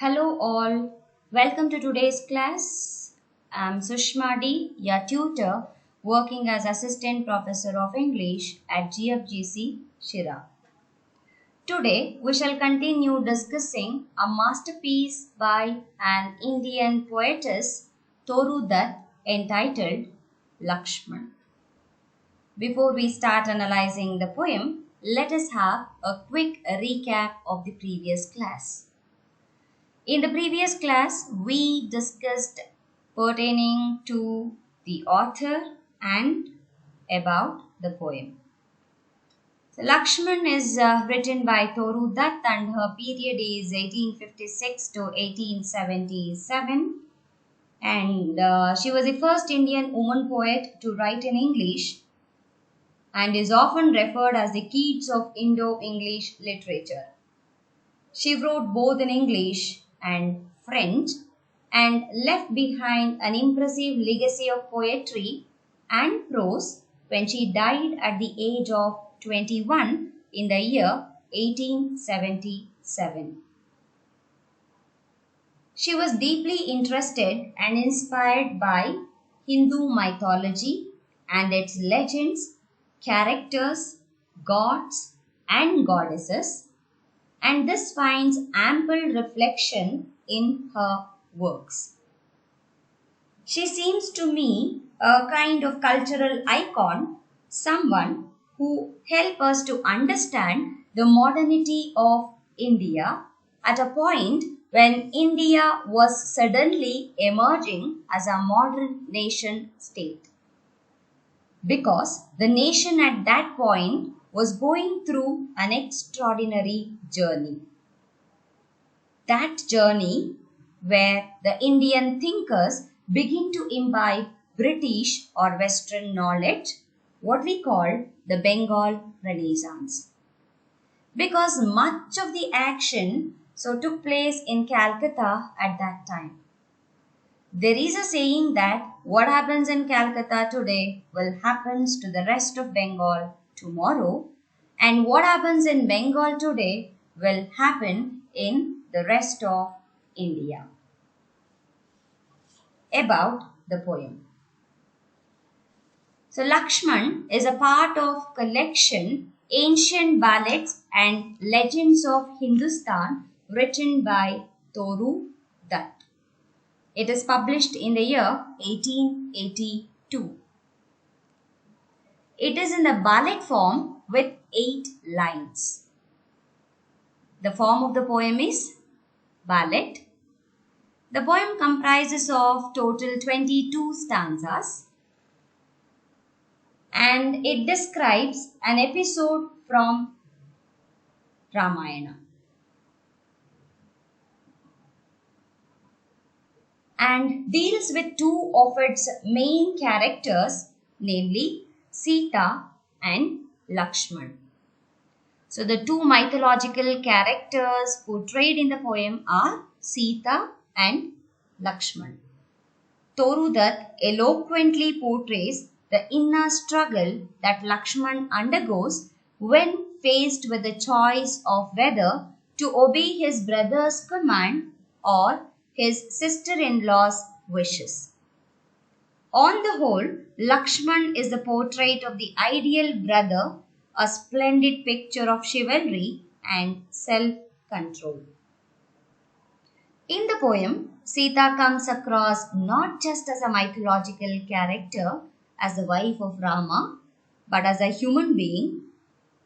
Hello all, welcome to today's class. I'm Sushma D, your tutor, working as Assistant Professor of English at GFGC, Shira. Today we shall continue discussing a masterpiece by an Indian poetess, Toru Dutt, entitled Lakshman. Before we start analyzing the poem, let us have a quick recap of the previous class. In the previous class, we discussed pertaining to the author and about the poem. So, Lakshman is written by Toru Dutt and her period is 1856 to 1877. And she was the first Indian woman poet to write in English and is often referred as the Keats of Indo-English literature. She wrote both in English and French and left behind an impressive legacy of poetry and prose when she died at the age of 21 in the year 1877. She was deeply interested and inspired by Hindu mythology and its legends, characters, gods and goddesses, and this finds ample reflection in her works. She seems to me a kind of cultural icon, someone who helps us to understand the modernity of India at a point when India was suddenly emerging as a modern nation state. Because the nation at that point was going through an extraordinary journey. That journey where the Indian thinkers begin to imbibe British or Western knowledge, what we call the Bengal Renaissance. Because much of the action took place in Calcutta at that time. There is a saying that what happens in Calcutta today will happen to the rest of Bengal tomorrow, and what happens in Bengal today will happen in the rest of India. About the poem. So Lakshman is a part of collection Ancient Ballads and Legends of Hindustan written by Toru Dutt. It is published in the year 1882. It is in the ballad form with 8 lines. The form of the poem is ballad. The poem comprises of total 22 stanzas and it describes an episode from Ramayana. And deals with two of its main characters, namely Sita and Lakshman. So the two mythological characters portrayed in the poem are Sita and Lakshman. Toru Dutt eloquently portrays the inner struggle that Lakshman undergoes when faced with the choice of whether to obey his brother's command or his sister-in-law's wishes. On the whole, Lakshman is the portrait of the ideal brother, a splendid picture of chivalry and self-control. In the poem, Sita comes across not just as a mythological character, as the wife of Rama, but as a human being,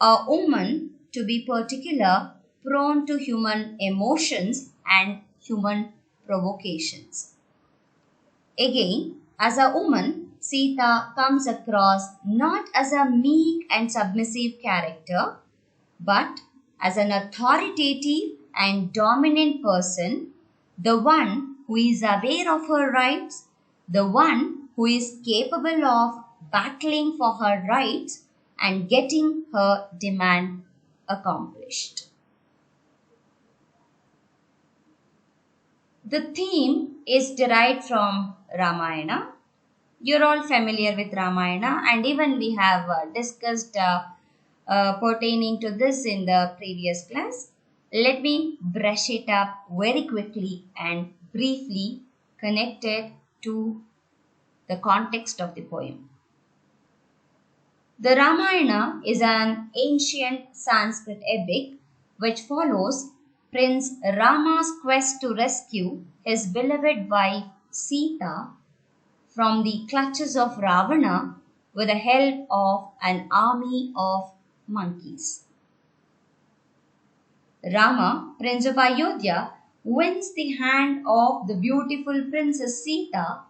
a woman to be particular, prone to human emotions and human provocations. Again, as a woman, Sita comes across not as a meek and submissive character, but as an authoritative and dominant person, the one who is aware of her rights, the one who is capable of battling for her rights and getting her demand accomplished. The theme is derived from Ramayana. You're all familiar with Ramayana and even we have discussed pertaining to this in the previous class. Let me brush it up very quickly and briefly connect it to the context of the poem. The Ramayana is an ancient Sanskrit epic which follows Prince Rama's quest to rescue his beloved wife Sita from the clutches of Ravana with the help of an army of monkeys. Rama, Prince of Ayodhya, wins the hand of the beautiful Princess Sita,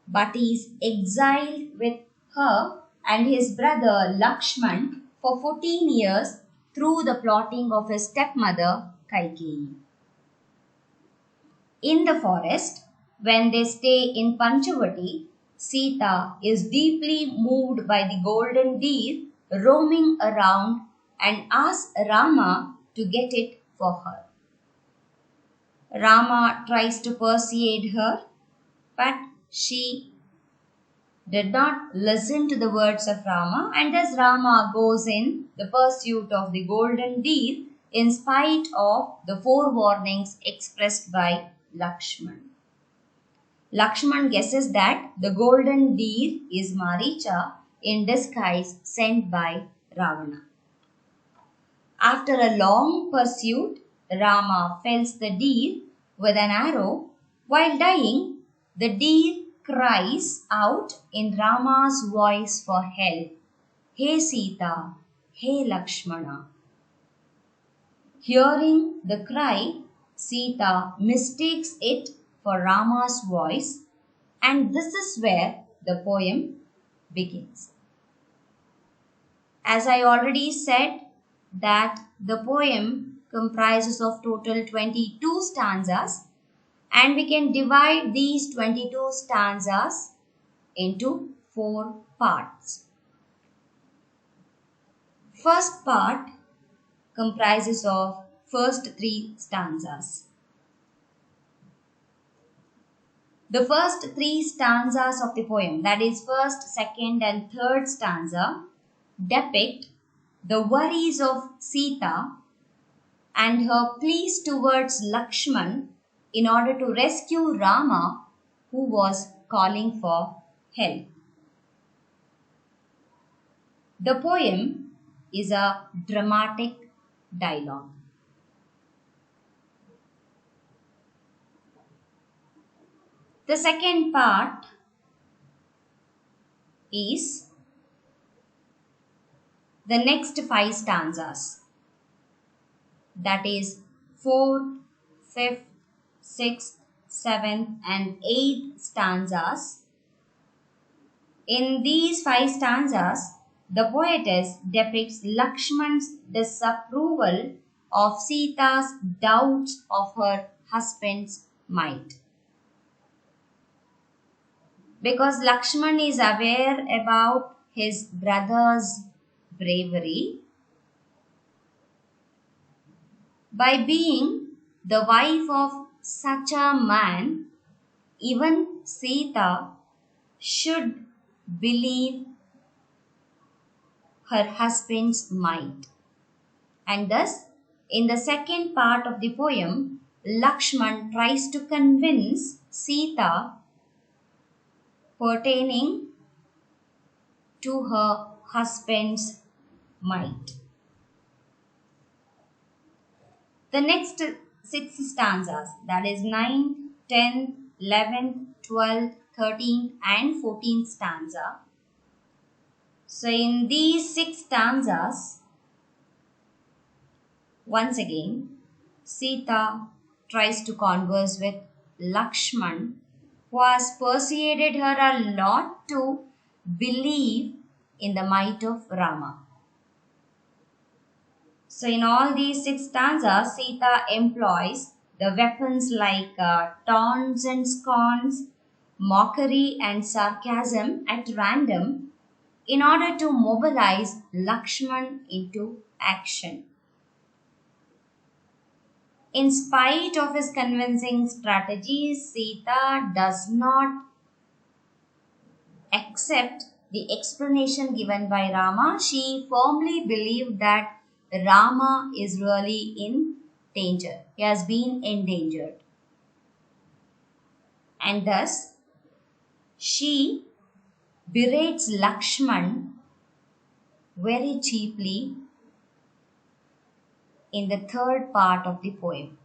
but is exiled with her and his brother Lakshman for 14 years through the plotting of his stepmother Kaikeyi. In the forest, when they stay in Panchavati, Sita is deeply moved by the golden deer roaming around and asks Rama to get it for her. Rama tries to persuade her, but she did not listen to the words of Rama, and thus Rama goes in the pursuit of the golden deer in spite of the forewarnings expressed by Lakshman. Lakshman guesses that the golden deer is Maricha in disguise sent by Ravana. After a long pursuit, Rama fells the deer with an arrow. While dying, the deer cries out in Rama's voice for help, "Hey Sita, hey Lakshmana." Hearing the cry, Sita mistakes it for Rama's voice, and this is where the poem begins. As I already said, that the poem comprises of total 22 stanzas, and we can divide these 22 stanzas into 4 parts. First part comprises of first 3 stanzas. The first 3 stanzas of the poem, that is first, second and third stanza, depict the worries of Sita and her pleas towards Lakshman in order to rescue Rama, who was calling for help. The poem is a dramatic dialogue. The second part is the next 5 stanzas, that is 4th, 5th, 6th, 7th and 8th stanzas. In these 5 stanzas, the poetess depicts Lakshman's disapproval of Sita's doubts of her husband's might. Because Lakshman is aware about his brother's bravery, by being the wife of such a man, even Sita should believe her husband's might. And thus, in the second part of the poem, Lakshman tries to convince Sita pertaining to her husband's might. The next 6 stanzas, that is 9th, 10th, 11th, 12th, 13th and 14th stanza. So in these 6 stanzas, once again, Sita tries to converse with Lakshman, who has persuaded her a lot to believe in the might of Rama. So in all these 6 stanzas, Sita employs the weapons like taunts and scorns, mockery and sarcasm at random in order to mobilize Lakshman into action. In spite of his convincing strategies, Sita does not accept the explanation given by Rama. She firmly believed that Rama is really in danger. He has been endangered. And thus, she berates Lakshman very cheaply in the third part of the poem.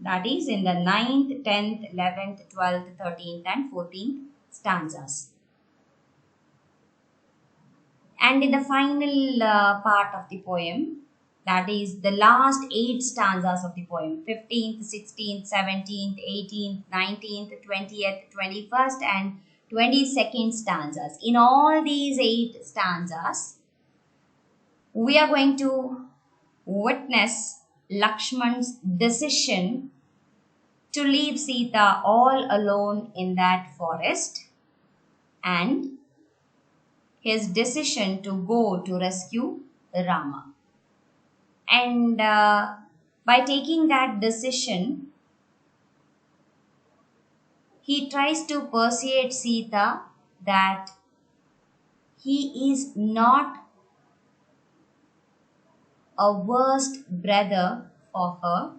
That is in the 9th, 10th, 11th, 12th, 13th and 14th stanzas. And in the final part of the poem, that is the last 8 stanzas of the poem, 15th, 16th, 17th, 18th, 19th, 20th, 21st and 22nd stanzas. In all these 8 stanzas, we are going to witness Lakshman's decision to leave Sita all alone in that forest and his decision to go to rescue Rama. And by taking that decision, he tries to persuade Sita that he is not a worst brother for her,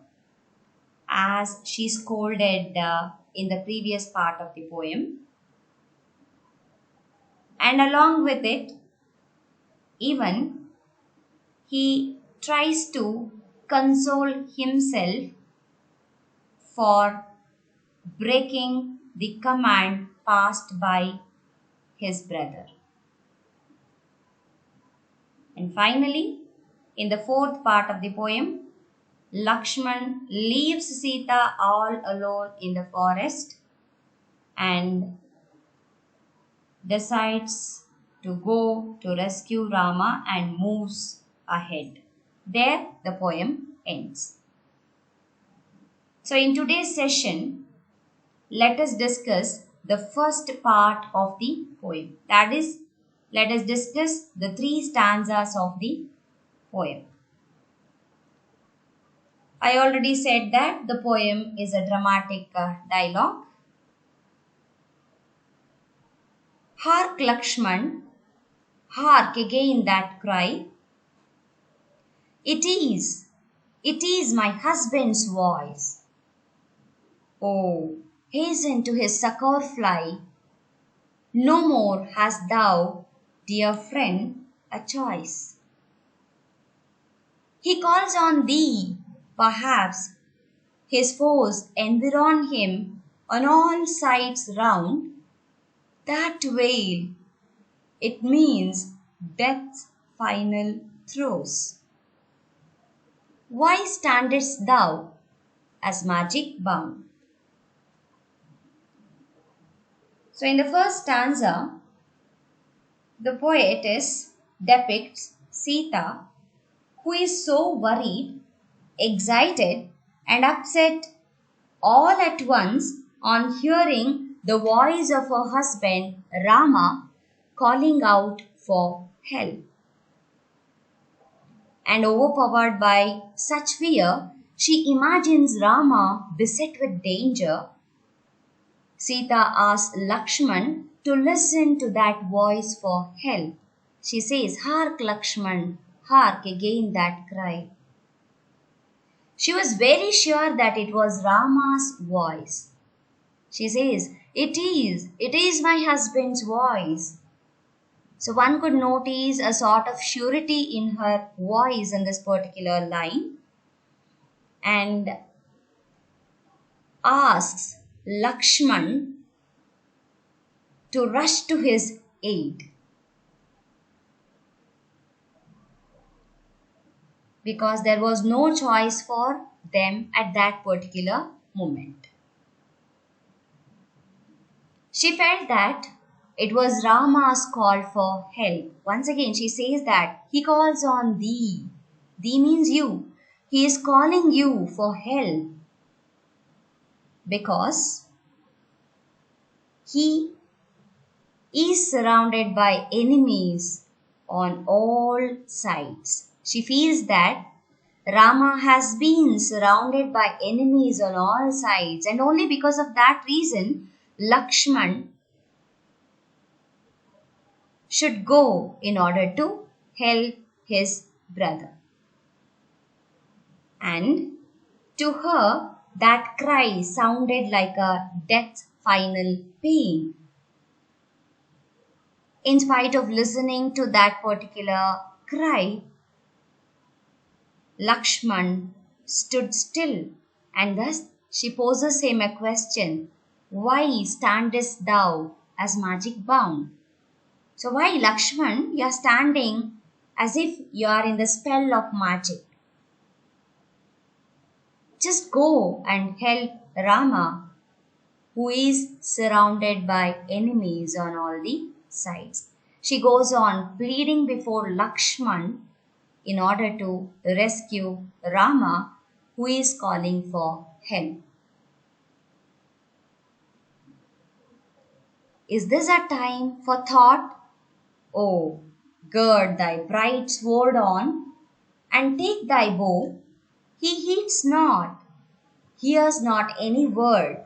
as she scolded in the previous part of the poem. And along with it, even he tries to console himself for breaking the command passed by his brother. And finally, in the 4th part of the poem, Lakshman leaves Sita all alone in the forest and decides to go to rescue Rama and moves ahead. There the poem ends. So in today's session, let us discuss the first part of the poem. That is, let us discuss the 3 stanzas of the poem. I already said that the poem is a dramatic dialogue. Hark, Lakshman, hark again that cry. It is my husband's voice. Oh, hasten to his succor fly. No more hast thou, dear friend, a choice. He calls on thee, perhaps his foes environ him on all sides round. That wail, it means death's final throes. Why standest thou as magic bound? So in the first stanza, the poetess depicts Sita, who is so worried, excited and upset all at once on hearing the voice of her husband Rama calling out for help. And overpowered by such fear, she imagines Rama beset with danger. Sita asks Lakshman to listen to that voice for help. She says, "Hark, Lakshman, hark again that cry." She was very sure that it was Rama's voice. She says, it is my husband's voice. So one could notice a sort of surety in her voice in this particular line, and asks Lakshman to rush to his aid, because there was no choice for them at that particular moment. She felt that it was Rama's call for help. Once again, she says that he calls on thee. Thee means you. He is calling you for help because he is surrounded by enemies on all sides. She feels that Rama has been surrounded by enemies on all sides, and only because of that reason, Lakshman should go in order to help his brother. And to her, that cry sounded like a death's final pain. In spite of listening to that particular cry, Lakshman stood still, and thus she poses him a question: why standest thou as magic bound? So, why, Lakshman, you are standing as if you are in the spell of magic? Just go and help Rama, who is surrounded by enemies on all the sides. She goes on pleading before Lakshman in order to rescue Rama, who is calling for help. Is this a time for thought? Oh, gird thy bright sword on, and take thy bow. He heeds not, hears not any word.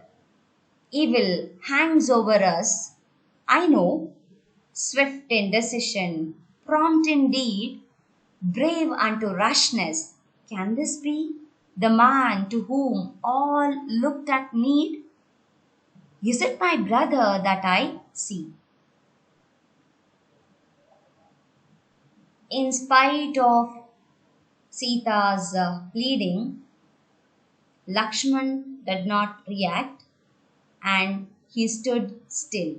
Evil hangs over us, I know, swift in decision, prompt in deed, brave unto rashness. Can this be the man to whom all looked at need? Is it my brother that I see? In spite of Sita's pleading, Lakshman did not react and he stood still.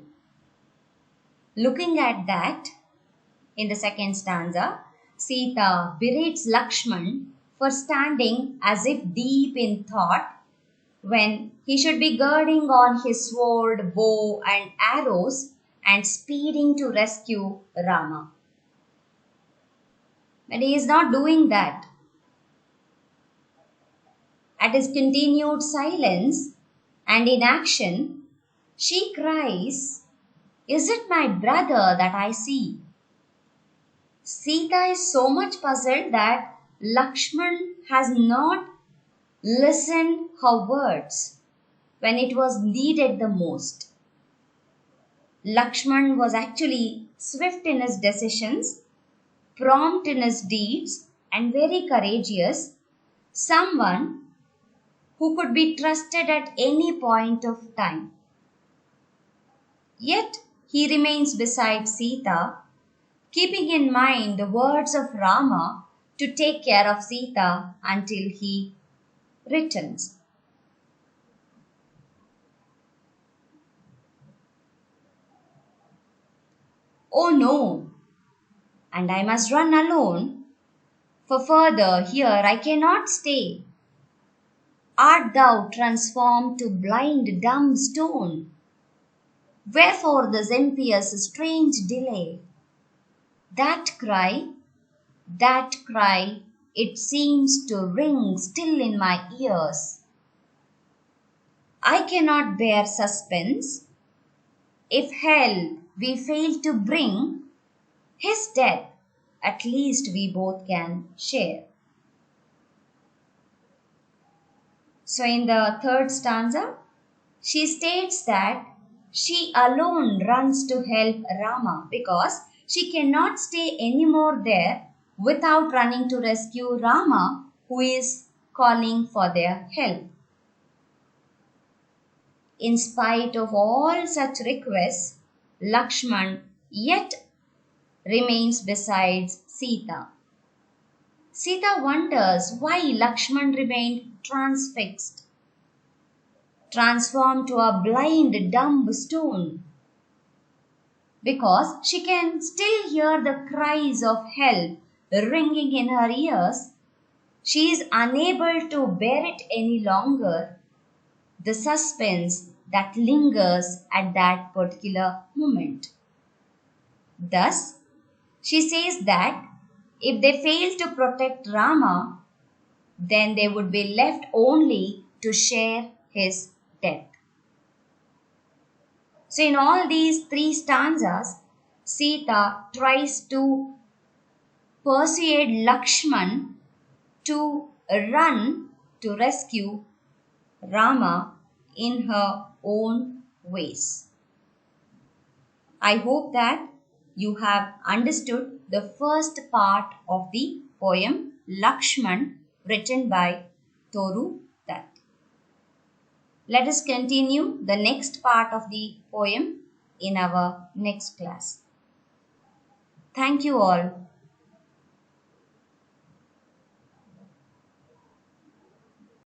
Looking at that, in the second stanza, Sita berates Lakshman for standing as if deep in thought when he should be girding on his sword, bow, and arrows and speeding to rescue Rama. But he is not doing that. At his continued silence and inaction, she cries, "Is it my brother that I see?" Sita is so much puzzled that Lakshman has not listened her words when it was needed the most. Lakshman was actually swift in his decisions, prompt in his deeds, and very courageous, someone who could be trusted at any point of time. Yet he remains beside Sita, keeping in mind the words of Rama to take care of Sita until he returns. Oh no, and I must run alone, for further here I cannot stay. Art thou transformed to blind dumb stone? Wherefore this impious strange delay? That cry, it seems to ring still in my ears. I cannot bear suspense. If help we fail to bring, his death at least we both can share. So in the third stanza, she states that she alone runs to help Rama because she cannot stay anymore there without running to rescue Rama, who is calling for their help. In spite of all such requests, Lakshman yet remains beside Sita. Sita wonders why Lakshman remained transfixed, transformed to a blind, dumb stone. Because she can still hear the cries of help ringing in her ears, she is unable to bear it any longer, the suspense that lingers at that particular moment. Thus, she says that if they fail to protect Rama, then they would be left only to share his death. So, in all these three stanzas, Sita tries to persuade Lakshman to run to rescue Rama in her own ways. I hope that you have understood the first part of the poem Lakshman, written by Toru that. Let us continue the next part of the poem in our next class. Thank you all.